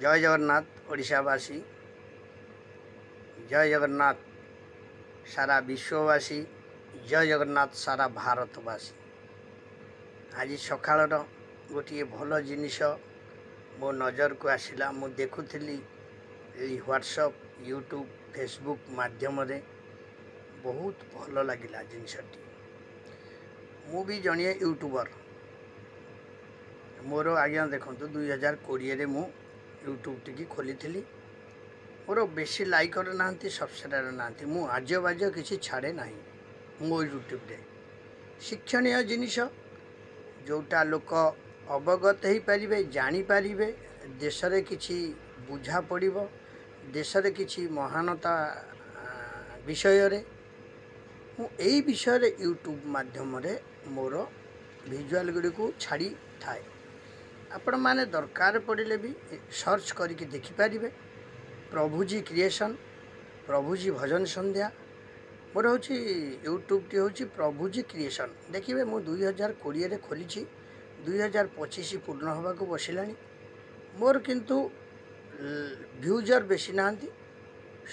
जय जगन्नाथ ओडिशावासी, जय जगन्नाथ सारा विश्ववासी, जय जगन्नाथ सारा भारतवासी। आज सकाळ गोटे भल जिनिस मो नजर को आसला। मु देखुली व्हाट्सएप, यूट्यूब, फेसबुक माध्यम रे बहुत भल लगिला जिनसटी। मु भी जड़िए यूट्यूबर। मोर आज्ञा देखु 2020 रे मु यूट्यूब टी खोली थी। मोर बेसी लाइक ना सब्सक्राइबर ना। मु आज बाज किसी छाड़े ना मो यूट्यूब रे शिक्षणीय जिनिस जोटा लोक अवगत हो पारे, जानीपारे, देश रे किछि बुझा पड़िबो, देश रे किछि महानता विषय रे मु एई विषय रे यूट्यूब माध्यम रे मोर विजुअल गुडी को छाड़ी थाए। आपण माने दरकार पड़िले भी सर्च करके देखि पारिबे। प्रभुजी क्रिएशन, प्रभुजी भजन संध्या मोर होची यूट्यूब टी होची प्रभुजी क्रिएशन। देखिए मु 2020 रे खोली, 2025 पूर्ण होगा को बसिलानी। मोर किंतु व्यूजर बेसी नांती,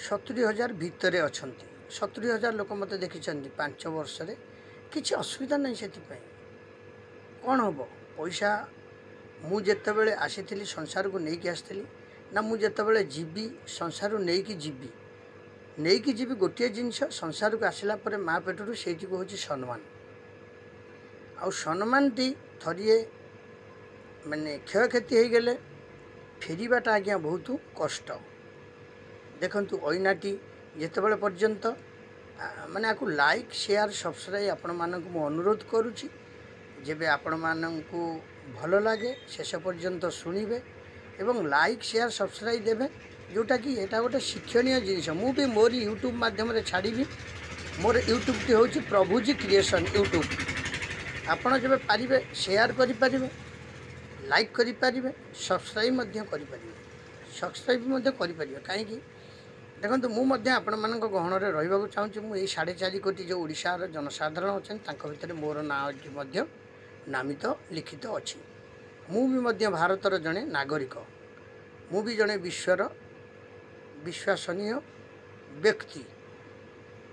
70,000 भितरे अछंती। 70,000 लोक मते देखि 5 वर्ष रे किछि असुविधा नहीं। सेति कौन हम पैसा मु जेते बेले आसीथिली संसार को नहीं आसती ना, मु जेते बेले जीवी संसार नहीं जीवी गोटे जिनस संसार को आसला पर माँ पेटू से हूँ सम्मान। आउ सम्मान टी थरिए माने क्षयक्षति हो गले फेरवाटा आज्ञा बहुत कष्ट। देखंतु अइनाटी जितेबाला पर्यंत माने आपको लाइक शेयर सब्सक्राइब आपण मानक मु अनुरोध करुछि। जेबे आपण मानकु भल लगे शेष पर्यंत शुणिबे एवं लाइक शेयर सब्सक्राइब देबे, जोटा कि एटा गोटे शिक्षणीय जिनिस। मु भी मोर यूट्यूब माध्यम रे छाड़ीबी। मोर यूट्यूब टी होछि प्रभुजी क्रिएशन यूट्यूब। आपण जब पारिबे शेयर करि पारिबे, लाइक करि पारिबे, सब्सक्राइब मध्य करि पारिबे, सब्सक्राइब मध्य करि पारिबे। काहे कि देखंतु मु मध्य आपण मानक गहन रे रहिबा को चाहूछि। मु ए 4.5 कोटी जो ओडिसा रो जनसाधारण अछन तांको भितरे मोर नाम मध्य नामित लिखित अछि। मु भी मध्य भारतर जड़े नागरिक। मु भी जड़े विश्वर विश्वसनीय व्यक्ति।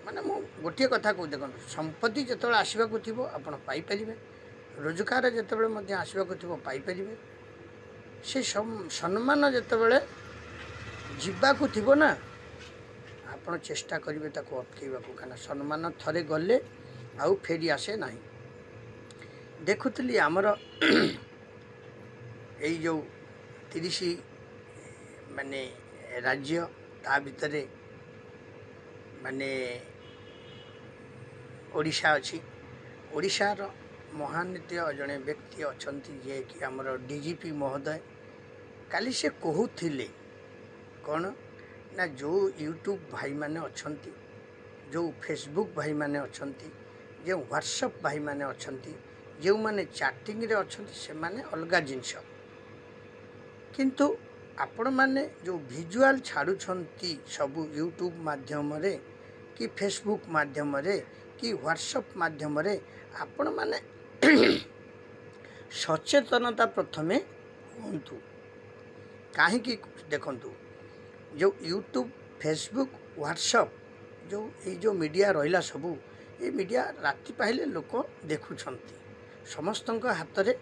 माने मु गोटे कथा को देखो, संपत्ति जिते आसवा को थी आप पाइपर, रोजगार जिते मध्य आसवा को थी पाइपर, से सम्मान जिते जावाक थी ना आप चेष्टा करेंगे ताको अटकैवा। कहीं सम्मान थरे गले आउ फेरी आसे ना। देखुली आमर यही जो 30 माने राज्य ता भितरे माने ओडिशा अच्छी। ओडिशार महानृत्य जड़े व्यक्ति अच्छा जे कि आमर डीजीपी महोदय काली से कहूले कौन ना, जो यूट्यूब भाई माने अच्छंती, जो फेसबुक भाई माने अच्छंती, जो व्हाट्सएप भाई माने अच्छंती, जो माने चैटिंग रे अच्छंती से माने अलगा जिनस, किंतु आपण माने जो विजुअल छाड़ुछंती सबू यूट्यूब माध्यम रे कि फेसबुक माध्यम रे कि व्हाट्सएप माध्यम रे आपण माने सचेतनता प्रथमे हुंतु। काहे कि देखंतु जो यूट्यूब, फेसबुक, व्हाट्सएप जो मीडिया रहिला सबू, ये मीडिया राति पाइले लोक देखुछंती। समस्त हाथ रे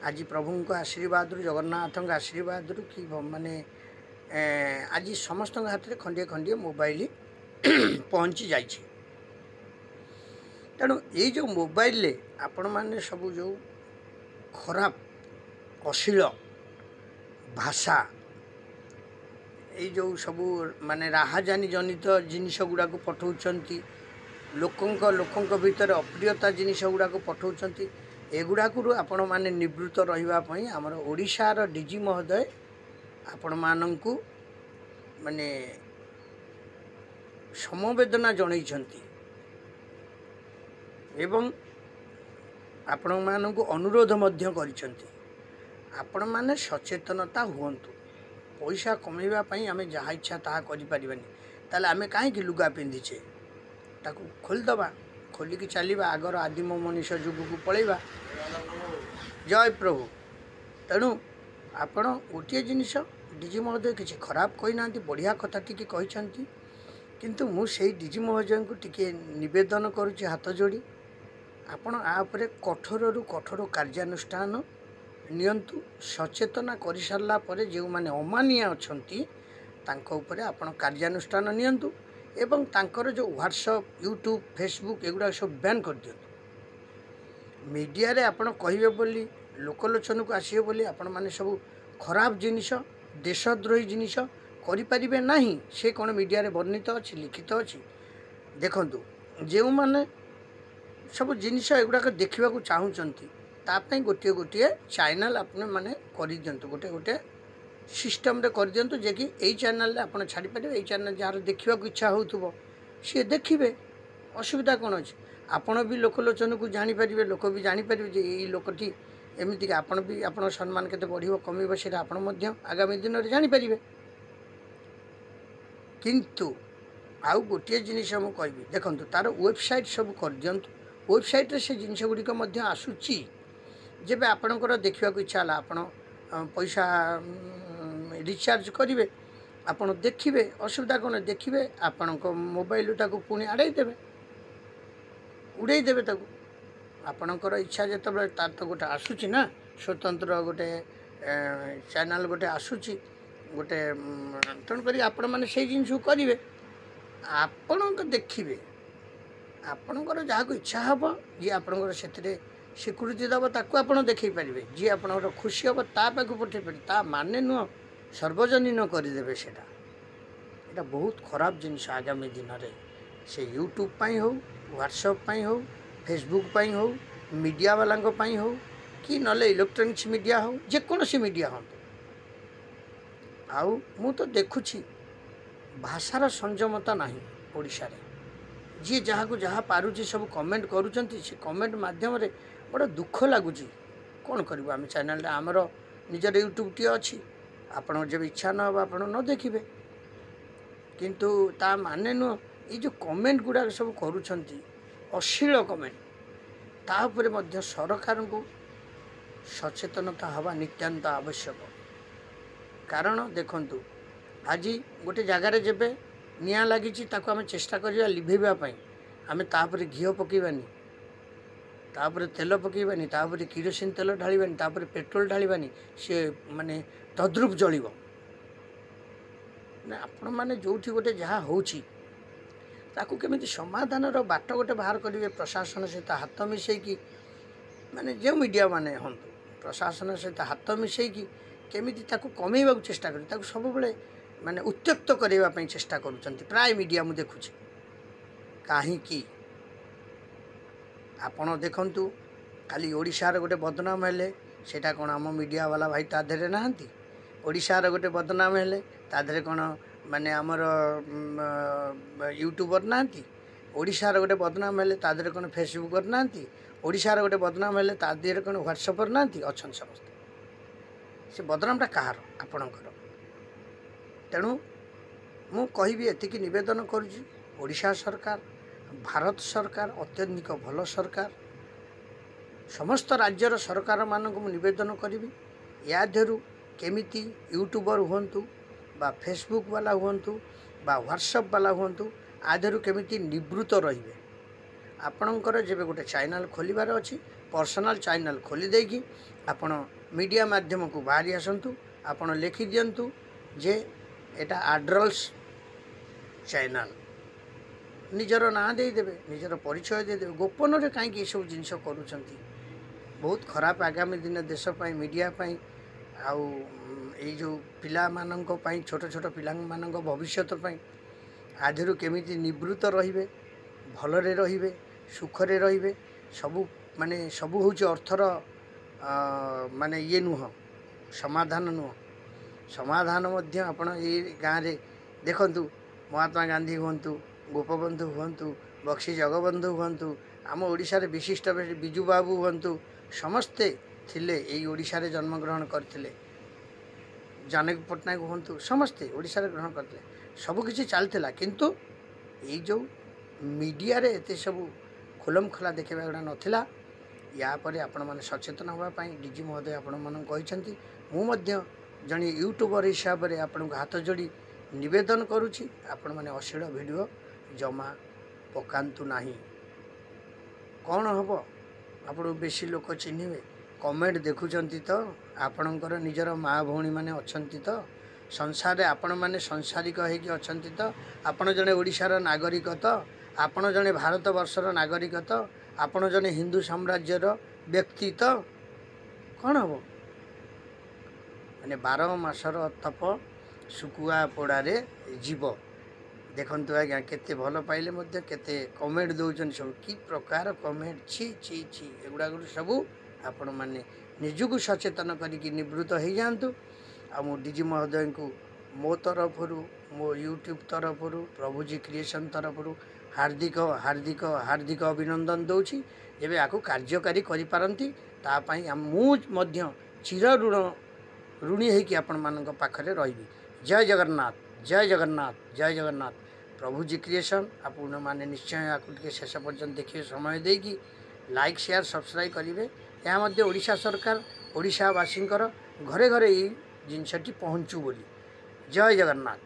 आज प्रभु आशीर्वाद जगन्नाथ आशीर्वाद कि माने आज समस्त हाथ में खंडे खंडे मोबाइल पहुँची जाइए। तेणु ये जो मोबाइल ले आपण माने सब जो खराब अश्लील भाषा, ये जो सब माने राहाजानी जनित जिनिस गुड़ा को पठाउछंती, लोकंक भीतर अप्रियता जिनिस गुड़ा को पठाउछंती। एगुड़ा को आपण माने निवृत्त रहिबा पई हमर ओडिशार डीजी महोदय आपण माननकु माने समवेदना जणैछंती एवं आपण माननकु अनुरोध मध्य करिछंती। आपण माने सचेतनता हुअन्तु। पैसा कमेबा पई आमे जहा इच्छा ताहा करि परिबानी, ताले आमे काहे कि लुगा पिंधिछे ताकू खोल दबा, खोलिकी चलवा, आगर आदिम मनुष्य जुग को पलैबा। जय प्रभु। तेणु आपण गोटे जिनिस डीजी महोदय किसी खराब कही ना, बढ़िया कथा टी कहते, किंतु मु से डीजी महोदय को टिके निवेदन करुच्ची हाथ जोड़ी आपण आपर कठोर रु कठोर कार्यानुष्ठान नियंतु। सचेतना कर सारा पर जो मैंने अमानिया अच्छा तांको आपण कार्यानुष्ठान नियंतु एवं तांकर जो व्हाट्सएप यूट्यूब फेसबुक एगुड़ा सब बैन कर दियंतु। मीडिया रे आपण कहिबे बोली लोकलोचन को आसीबे बोली आपण माने सब खराब जिनिस देशद्रोही जिनिस करिपारिबे नाही, से कौन मीडिया रे वर्णित अच्छी लिखित अच्छी। देखंतु जो माने सब जिनिस एगुड़ाक देखा चाहूँगी तापाई गोटे गोटे चैनल आपने माने कर दिंतु, गोटे गोटे सिस्टम रे कर दिंतु जे कि यही चैनल रे आपन छाड़ी पारे। यही चैनल जार देखा इच्छा होथुबो सी देखिए, असुविधा कौन अच्छे। आपण भी लोकलोचन को जानीपारे, लोक भी जानीपारे जे यही लोकटी एमती आपण भी आपण सम्मान केते बढ़िबो कमिबो सेटा आपण मध्य आगामी दिन में जानीपारे। किंतु आउ गोटे जिनिस मु कहबी, देखंतु तार वेबसाइट सब कर दियंतु। वेबसाइट रे से जिनिस गुड़िक मध्य आसुची जेबे आपणकर देखा इच्छा है आपण पैसा रिचार्ज करेंगे, आपण देखिए, असुविधा कौन देखिए, आपण मोबाइल ताको पुणी आड़े देवे उड़े देवे ताको आपणकर इच्छा जो तार तो गोटे आसूची ना स्वतंत्र गोटे चैनल गोटे आसूची गोटे तेणुक आपण मैंने से जिन करेंगे आपण देखिए, आपणकर जहाँ को इच्छा हम जी आपणकर से स्वीकृति दब ताकू आप देखी पारे, जी आप खुशी हम ता पाक पठे पारे, ता माने नुह सर्वजनीन करदे सेटा। এটা बहुत खराब जिनिस आगामी दिन में से यूट्यूब पाई हो व्हाट्सएप पाई हो फेसबुक पाई हो मीडिया वाला पाई हो कि नले इलेक्ट्रोनिक्स मीडिया हो जेकोसी मीडिया हो। आउ मु तो देखुची भाषार संयमता नहीं ओडिशा रे, जी जहाँ को जहाँ पारुची सब कमेंट करुँच से कमेंट माध्यम रे बड़ा दुख लगुच। कौन करूँ आम चैनल आमर निजर यूट्यूब टी अच्छी, आपड़ जब इच्छा न हो आप न देखिए, किंतु ता माने नुह ये जो कमेंट गुड़ाक सब करुँच अश्लील कमेंट तापर मध्य सरकार को सचेतनता हवा नित्यान्त आवश्यक। कारण देखंतु आज गोटे जगार जेबे निया लगी आम चेष्टा करवा लिभेवाई आम तापर घी पकईबानी, तापर तेल पकईबानी, तापर किरोसिन तेल ढालिबानी, तापर पेट्रोल ढालिबानी, सी माने तद्रुप जलिब ना। आपण मैंने जो गोटे जहाँ होची ताकू केमिति समाधान बाट गोटे बाहर करेंगे, प्रशासन सहित हाथ मिसेकी माने जो मीडिया माने हूँ प्रशासन सहित हाथ मिसेकी केमिति ताकू कमेवा चेष्टा कर ताकू सब बेले माने उत्त्यक्त करने चेष्टा करुँच प्राय मीडिया मु देखुची। कहीं आपण देखंतु खाली ओडिशार गोटे बदनाम हेले सेटा कौन आम मीडिया वाला भाई ता देहरे नहांती, ओडिशार गोटे बदनाम हेले ता देहरे कौन माने आमर यूट्यूबर नहांती, ओडिशार गोटे बदनाम हेले ता देहरे कौन फेसबुकर नहांती, ओडिशार गोटे बदनाम हेले ता देहरे कौन व्हाट्सएपर नहांती, अच्छा समस्ते से बदनामटा कहार आपणकर। तेणु मु कहबी एतिकी निवेदन करुची ओडिशा सरकार भारत सरकार अत्यधिक भल सरकार, समस्त राज्यर सरकार मानक मु निवेदन करी या देहरु केमिति यूट्यूबर हुंतु बा फेसबुक वाला हुंतु बा व्हाट्सएप वाला हुंतु आधेरु केमिति निवृत्त रहिबे। आपणकर जेबे गोटे चैनल खोलिबार अछि पर्सनल चैनल खोली देकी आपण मीडिया माध्यम को बाहरी आसतु, आपण लिखि दियंतु जे एटा आड्रल्स चैनल निजर ना देदेवे, निजर परिचय देदेवे, गोपन रे कहीं सब जिनस करुँच बहुत खराब आगामी दिन देशपाई मीडियापाई आउ ये जो पिला मानंक पाई छोट छोट पिला मानंक भविष्यत पाई आधेरु केमिति निवृत्त रहिबे, भलरे रहिबे, सुखरे रहिबे, सबु माने सबु होची अर्थर माने ये नुह समाधान नुह समाधान मध्य आपण ये गाँव रे देखंतु महात्मा गांधी हुंतु गोपबंधु हुंतु बक्सी जगबंधु हुंतु आम ओडिशा रे विशिष्ट बिजू बाबू हुंतु समस्ते थिले एई ओडिशा रे जन्म ग्रहण करथिले, जानकी पट्टनायक हुंतु समस्ते ओडिशा रे ग्रहण करथिले, सबकिछि चलथिला। किंतु एई जो मीडिया रे एते सब खुलम खुला देखा गुड़ा नाला या परे आपण माने सचेतन होगा डीजी महोदय आपण मान कहते मु जड़े यूट्यूबर हिसाब से आपण हाथ जोड़ी निवेदन करुच्ची आपण मैंने अश्लील वीडियो जमा पकातु ना। कौन हम आप बेसी लोक चिन्हे कमेंट देखुंत तो आपणकर निजर माँ भौणी मैंने अच्छा तो संसार आपण मैंने संसारिक होती तो आपण जड़े ओडिशार नागरिक तो आपण जड़े भारत वर्षर नागरिक तो आपण जड़े हिंदू साम्राज्यर व्यक्ति तो कौन हम मैंने 12 मासर तप सुकुआ पोड़े जीव देखु आज्ञा केते भल पाइले केते कमेंट दौरान सब कि प्रकार कमेंट छी छी छी एगुड़ा सब आपण मैंने निजक सचेतन करी निवृत्त हो जातु। आ मो डीजी महोदय को मो तरफ मो यूट्यूब तरफ प्रभुजी क्रिएशन तरफ हार्दिक हार्दिक हार्दिक अभिनंदन दूची। जब आपको कार्यकारी करिपारंती तापाई मुझे चिर ऋणी होकि आपण मानक पाखरे रही। जय जगन्नाथ जय जगन्नाथ जय जगन्नाथ। प्रभुजी क्रिएशन आपण मैंने निश्चय आपको शेष पर्यटन देखिए समय देगी लाइक शेयर सब्सक्राइब करेंगे। यह ओडिशा सरकार ओडिशावासी घरे घरे ये जिनसटी पहुँचू बोली। जय जगन्नाथ।